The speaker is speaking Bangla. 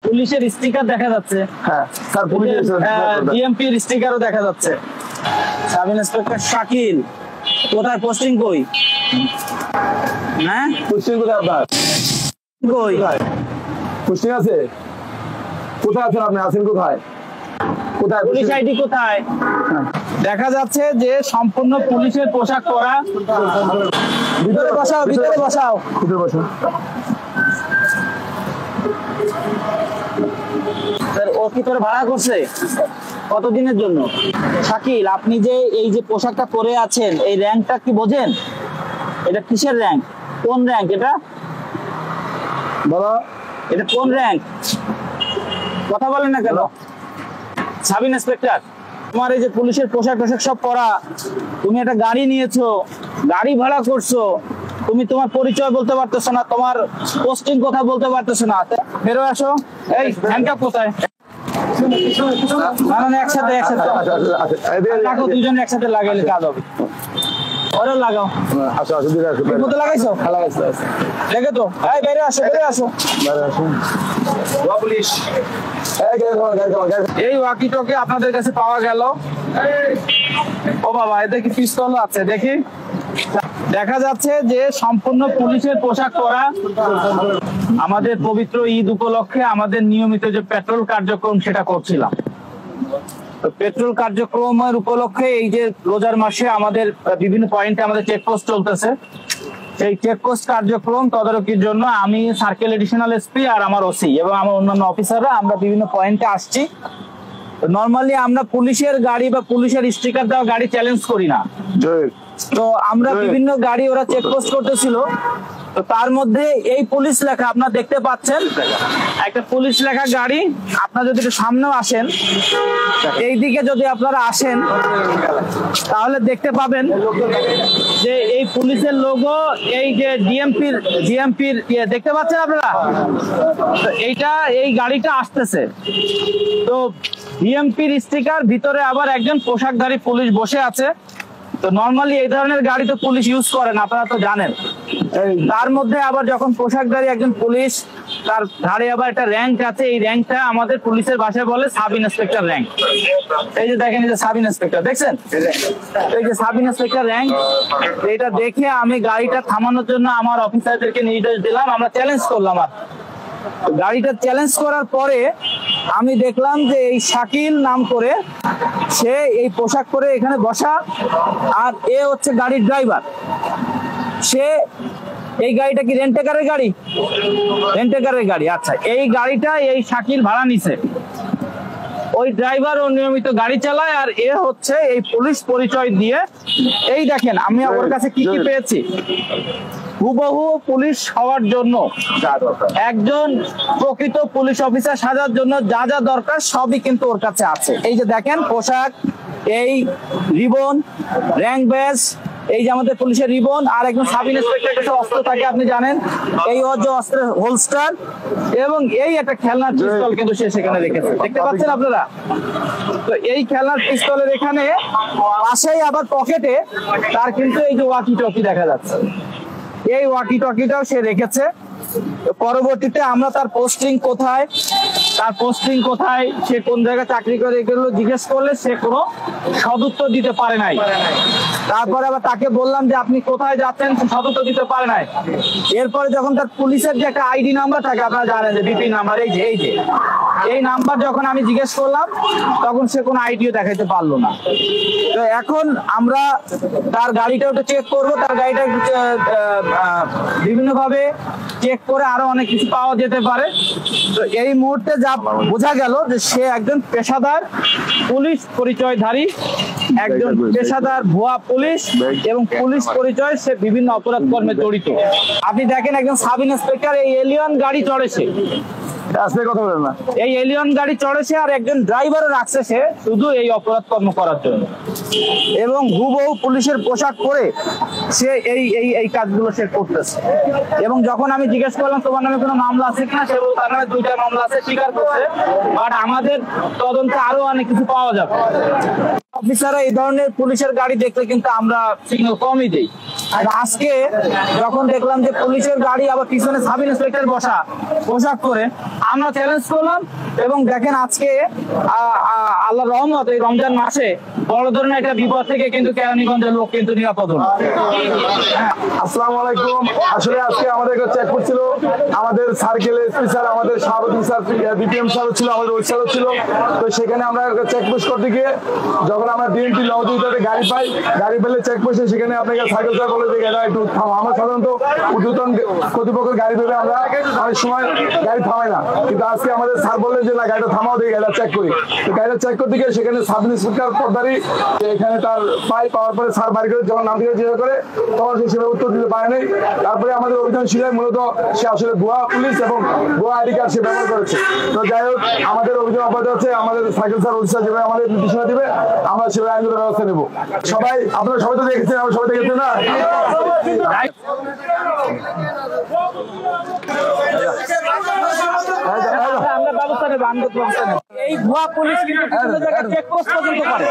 পুলিশের স্টিকার দেখা যাচ্ছে। হ্যাঁ স্যার, পুলিশের ডিএমপির স্টিকারও দেখা যাচ্ছে। সাব ইন্সপেক্টর শাকিল, কোথায় পোস্টিং কই? হ্যাঁ পোস্টিং কোথায় আপনার? কই পোস্টিং আছে? কোথায় আছেন আপনি? আছেন কোথায়? কোথায় পুলিশ আইডি কোথায়? দেখা যাচ্ছে যে সম্পূর্ণ পুলিশের পোশাক পরা। ভিতরে বসাও, ভিতরে বসাও, ভিতরে বসুন। স্যার ও কি তোর ভাড়া করছে? কতদিনের জন্য? শাকিল, আপনি যে এই যে পোশাকটা পরে আছেন, এই র্যাঙ্কটা কি বোঝেন? এটা কিসের র্যাঙ্ক? কোন র্যাঙ্ক এটা? বলো, এটা কোন র্যাঙ্ক? কথা বলেন না কেন? সাব ইন্সপেক্টর, তোমার এই যে পুলিশের পোশাক টোশাক সব পরা, তুমি একটা গাড়ি নিয়েছো, গাড়ি ভাড়া করছো, তুমি তোমার পরিচয় বলতে পারতেছো না, তোমার পোস্টিং কথা বলতে পারতেছো না। বেরো আসো। এই হ্যান্ডকাপ কোথায়? না না, একসাথে একসাথে লাগাও, দুজন একসাথে লাগাইলে কাজ হবে। ওরা লাগাও। আসো আসো, দিকে আসো। কোথায় লাগাইছো? লাগাইছো দেখে তো। এই বাইরে আসো, বাইরে আসো। বাইরে আসুন। পুলিশ এই ওয়াকি টকি আপনাদের কাছে পাওয়া গেল। ও বাবা, এদের কি পিস্তল আছে? দেখি। দেখা যাচ্ছে যে সম্পূর্ণ পুলিশের পোশাক পরা। আমাদের পবিত্র ঈদ উপলক্ষে আমাদের নিয়মিত যে পেট্রোল কার্যক্রম সেটা করছিলাম। পেট্রোল কার্যক্রমের উপলক্ষে এই যে রোজার মাসে আমাদের বিভিন্ন পয়েন্টে আমাদের চেকপোস্ট চলতেছে। এই চেকপোস্ট কার্যক্রম তদারকির জন্য আমি সার্কেল এডিশনাল এসপি আর আমার ওসি এবং আমার অন্যান্য অফিসাররা আমরা বিভিন্ন পয়েন্টে আসছি। নরমালি আমরা পুলিশের গাড়ি বা পুলিশের স্টিকার দেওয়া গাড়ি চ্যালেঞ্জ করি না। তো আমরা বিভিন্ন গাড়ি ওরা চেকপোস্ট করতেছিল, তো তার মধ্যে এই পুলিশ লেখা আপনারা দেখতে পাচ্ছেন, একটা পুলিশ লেখা গাড়ি। আপনারা যদি একটু সামনেও আসেন, এই দিকে যদি আপনারা আসেন তাহলে দেখতে পাবেন যে এই পুলিশের লোগো, এই যে ডিএমপির দেখতে পাচ্ছেন আপনারা, এইটা এই গাড়িটা আসতেছে। তো ডিএমপির স্টিকার, ভিতরে আবার একজন পোশাকধারী পুলিশ বসে আছে। তো নরমালি এই ধরনের গাড়ি তো পুলিশ ইউজ করেন, আপনারা তো জানেন। তার মধ্যে আবার যখন পোশাকধারী একজন পুলিশ, তার ধারে আবার একটা র্যাঙ্ক আছে, এই র্যাঙ্কটা আমাদের পুলিশের ভাষায় বলে সাব ইন্সপেক্টর র্যাঙ্ক। এই যে দেখেন, এই যে সাব ইন্সপেক্টর দেখছেন, এই যে সাব ইন্সপেক্টর র্যাঙ্ক। এটা দেখে আমি গাড়িটা থামানোর জন্য আমার অফিসারদেরকে নির্দেশ দিলাম, আমরা চ্যালেঞ্জ করলাম। আর গাড়িটা চ্যালেঞ্জ করার পরে আমি দেখলাম যে এই শাকিল নাম করে সে এই পোশাক পরে এখানে বসা, আর এ হচ্ছে গাড়ির ড্রাইভার। সে এই গাড়িটা কি রেন্টেকারের গাড়ি? রেন্টেকারের গাড়ি। আচ্ছা, এই গাড়িটা এই শাকিল ভাড়া নিছে। ওই ড্রাইভার ও নিয়মিত গাড়ি চালায়, আর এ হচ্ছে এই পুলিশ পরিচয় দিয়ে। এই দেখেন আমি ওর কাছে কি কি পেয়েছি। হুবহু পুলিশ হওয়ার জন্য, একজন প্রকৃত পুলিশ অফিসার সাজার জন্য যা যা দরকার সবই কিন্তু ওর কাছে আছে। এই যে দেখেন পোশাক, এই রিবন, র্যাঙ্ক ব্যাজ, এই যে আমাদের পুলিশের রিবন, আর একজন সাব ইন্সপেক্টর কিছু অস্ত্র থাকে আপনি জানেন, এই হচ্ছে অস্ত্রের হোলস্টার, এবং এই একটা খেলনার পিস্তল কিন্তু সে সেখানে রেখেছে, দেখতে পাচ্ছেন আপনারা। তো এই খেলনার পিস্তলের এখানে পাশেই আবার পকেটে তার কিন্তু এই যে ওয়াকি টকি দেখা যাচ্ছে, এই ওয়াকি টকিটাও সে রেখেছে। পরবর্তীতে আমরা তার পোস্টিং কোথায়, সে কোন জায়গায় চাকরি করে, এগুলো জিজ্ঞেস করলে সে কোনো সদুত্তর দিতে পারে নাই। তারপরে আবার তাকে বললাম যে আপনি কোথায় যাচ্ছেন, সদুত্তর দিতে পারে নাই। এরপরে যখন তার পুলিশের যে একটা আইডি নাম্বার থাকে, আপনারা জানেন যে বিপি নাম্বার, এই নাম্বার যখন আমি জিজ্ঞেস করলাম তখন সে কোনো আইডিও দেখাইতে পারলো না। তো এখন আমরা তার গাড়িটা একটু চেক করবো, তার গাড়িটা বিভিন্ন ভাবে চেক করে আরো অনেক কিছু পাওয়া যেতে পারে। তো এই মুহূর্তে যা বোঝা গেল যে সে একজন পেশাদার পুলিশ পরিচয়ধারী, একজন পেশাদার ভুয়া পুলিশ, এবং পুলিশ পরিচয় সে বিভিন্ন অপরাধ কর্মে জড়িত। আপনি দেখেন একজন সাব ইন্সপেক্টর এই এলিয়ন গাড়ি চড়েছে, এই এলিয়ন গাড়ি চড়েছে, আর একজন ড্রাইভারও রাখছে সে শুধু এই অপরাধ কর্ম করার জন্য, এবং হুবহু পুলিশের পোশাক পরে সে এই কাজগুলো সে করতেছে। এবং যখন আমি জিজ্ঞেস করলাম তোমার নামে কোনো মামলা আছে কিনা, সে বলল তার নামে 2টা মামলা আছে, স্বীকার করছে। বাট আমাদের তদন্তে আরো অনেক কিছু পাওয়া যাবে। অফিসাররা এই ধরনের পুলিশের গাড়ি দেখলে কিন্তু আমরা সিগন্যাল কমই দিই। আর আজকে যখন দেখলাম যে পুলিশের গাড়ি আবার পিছনে সাব ইন্সপেক্টর বসা পোশাক করে, আমরা চ্যালেঞ্জ করলাম। এবং দেখেন আজকে আল্লাহ রহমত এই রমজান মাসে বড় ধরনের একটা বিপদ থেকে কিন্তু কেরানীগঞ্জের লোক কিন্তু নিরাপদ হলো। আসসালামু আলাইকুম। আসলে আজকে আমাদের একটা চেক করছিল, আমাদের সার্কেল এসপি স্যার, আমাদের সাহাবুদ্দিন স্যার, বিপিএম স্যার ছিল, আমাদের ওই স্যারও ছিল। তো সেখানে আমরা চেক পোস্ট করতে গিয়ে যখন আমরা ডিএমপি লঞ্চে গাড়ি পাই, গাড়ি পেলে চেক পোস্টে সেখানে আপনাকে সাইকেল স্যার বলে যে এটা একটু থামো। আমরা সাধারণত ঊর্ধ্বতন কর্তৃপক্ষের গাড়ি পেলে আমরা অনেক সময় গাড়ি থামাই না, কিন্তু আজকে আমাদের স্যার বললেন যে না গাড়িটা থামাও, দিয়ে গাড়িটা চেক করি। তো গাড়িটা চেক করতে গিয়ে সেখানে সাব ইন্সপেক্টর পদ্মারি এখানে তার পাওয়ার পরে স্যার বাড়ি করে যখন নাম দিয়ে জিজ্ঞাসা করে তখন সে সেভাবে উত্তর দিতে পারে নাই। তারপরে আমাদের অভিযান শিলায় মূলত সে আসলে ভুয়া পুলিশ এবং ভুয়া আইডি কার্ড সে ব্যবহার করেছে। তো যাই হোক, আমাদের অভিযান অব্যাহত আছে। আমাদের সাইকেল স্যার অফিসার যেভাবে আমাদের নির্দেশনা দিবে আমরা সেভাবে আইনগত ব্যবস্থা নেব। সবাই আপনারা সবাই তো দেখেছেন, আমরা সবাই দেখেছেন না? আমরা ব্যবস্থা নেব, আইনগত ব্যবস্থা নেব। এই ভুয়া পুলিশ কিন্তু বিভিন্ন জায়গায় চেকপোস্ট পর্যন্ত করে।